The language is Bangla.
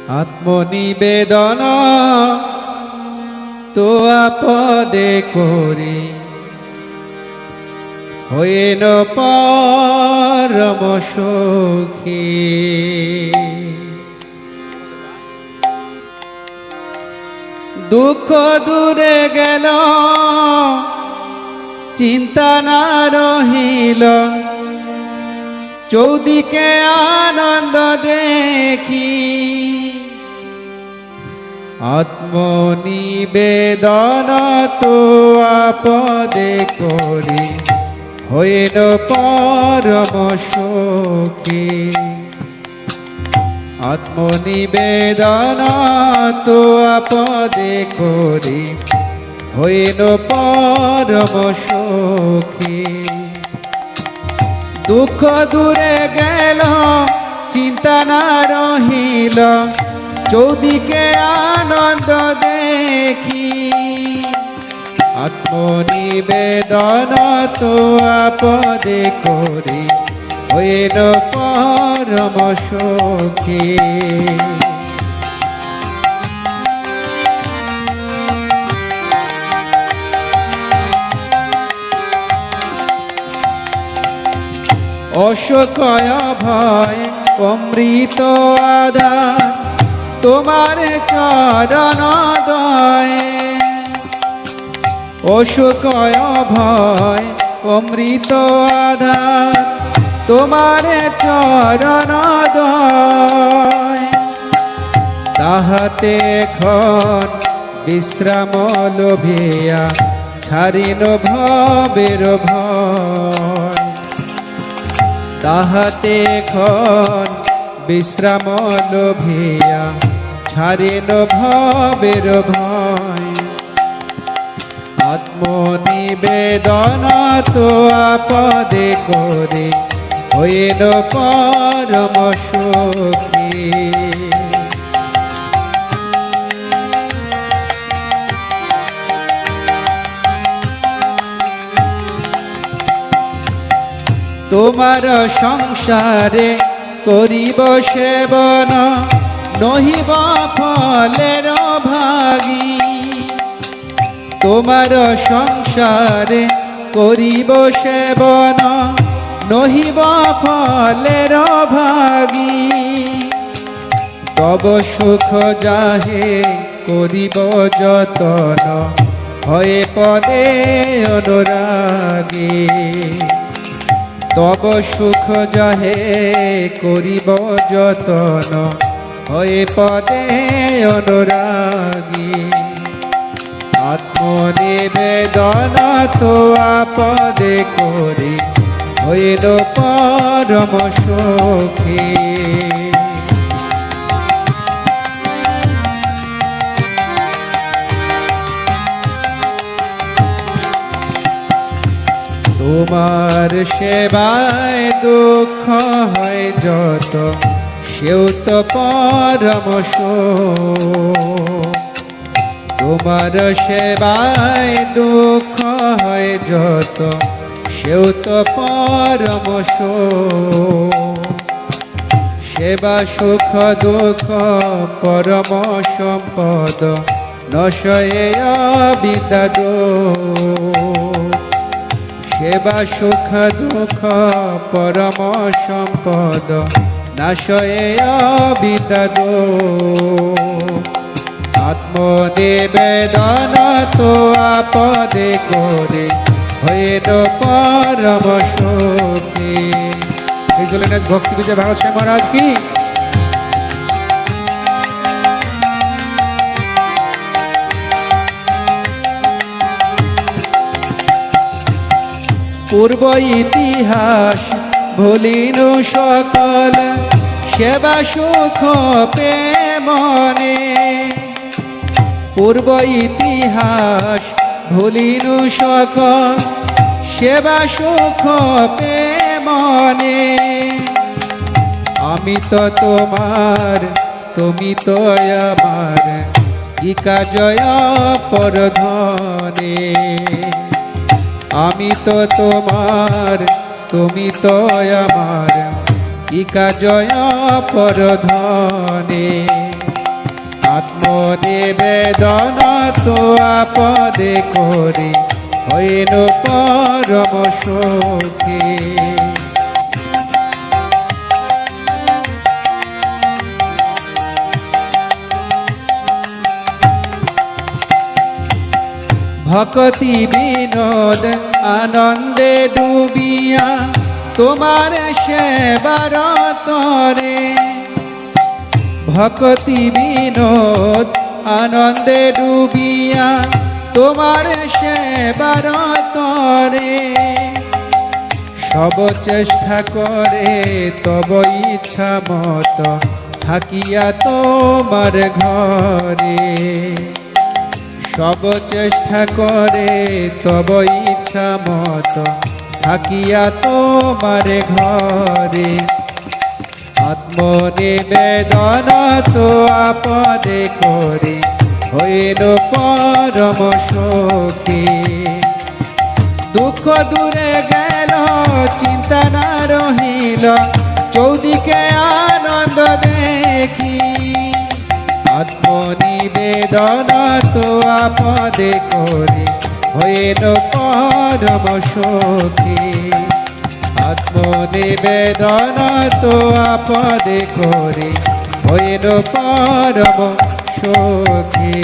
আত্মনিবেদন তো আপদে করি হইন পরম সুখী। দুঃখ দূরে গেল চিন্তা না রহিল, চৌদিকে আনন্দ দেখি আত্মনিবেদন তো আপদে করি হইল পরম সুখী। আত্মনিবেদন তো আপদে করি হইল পরম সুখী। দুঃখ দূরে গেল চিন্তা না রহিল, চৌদিকে আনন্দ দেখি আত্মনিবেদন তো আপদে করি হইল পরম সুখী। অশোকয় ভয় অমৃত আধার তোমার চরণ দয়ে। অশোকয় ভয় অমৃত আধার তোমার চরণ দয়ে। তাহাতে এখন বিশ্রাম লোভিয়া ছাড়িল ভবের ভয়। তাহাতে এখন বিশ্রাম লোভিয়া ছাড়িল ভবের ভয়। আত্মনিবেদন তো আপদে করি হইল পরম সুখী। তোমার সংসারে করিব সেবন নহিব ফলের ভাগী। তোমার সংসারে করিব সেবন নহিব ফলের ভাগী। তব সুখ যাহে করিব যতন হয়ে পদে অনুরাগী। তব সুখ যাহে করিব যতন হয়ে পদে অনুরাগী। আত্মনিবেদন তো আপদে করি হইল পরম সুখী। তোমার সেবায় দুঃখ হয় যত সেও তো পরম সুখ। তোমার সেবায় দুঃখ হয় যত সেও তো পরম সুখ। সেবা সুখ দুঃখ পরম সম্পদ নশয়ে বিদ্যাদ। সেবা সুখ দুঃখ পরম সম্পদ নাশয়ে বিদ্যাদ। আত্মনিবেদন তো আপদে করে হইল পরম সুখী। এই চলেন ভক্তি বিজয় ভাগবত স্বামী মহারাজ কি। পূর্ব ইতিহাস ভুলিনু সকল সেবা সুখ পে মনে। পূর্ব ইতিহাস ভুলিনু সকল সেবা সুখ পে মনে। আমি তো তোমার তুমি তো আমার কি কাজয় পরধনে। আমি তো তোমার তুমি তো আমার কি কাজয় পরধনে। আত্মনিবেদন তো আপদে করি হইল পরম সুখী। ভক্তি বিনোদ আনন্দে ডুবিয়া তোমার সেবার তরে, ভক্তি বিনোদ আনন্দে ডুবিয়া তোমার সেবার তরে, সব চেষ্টা করে তব ইচ্ছা মত থাকিয়া তোমার ঘরে, সব চেষ্টা করে তব ইচ্ছা মত থাকিয়া তোমার ঘরে, আত্মনিবেদন তো আপদে করি হইল পরম সুখী। দুঃখ দূরে গেল চিন্তা না রহিল চৌদিকে আনন্দ দেখি, আত্মনিবেদন তো আপদে করি হইল পরম সুখী। আত্মনিবেদন তো আপদে করি হইল পরম সুখী।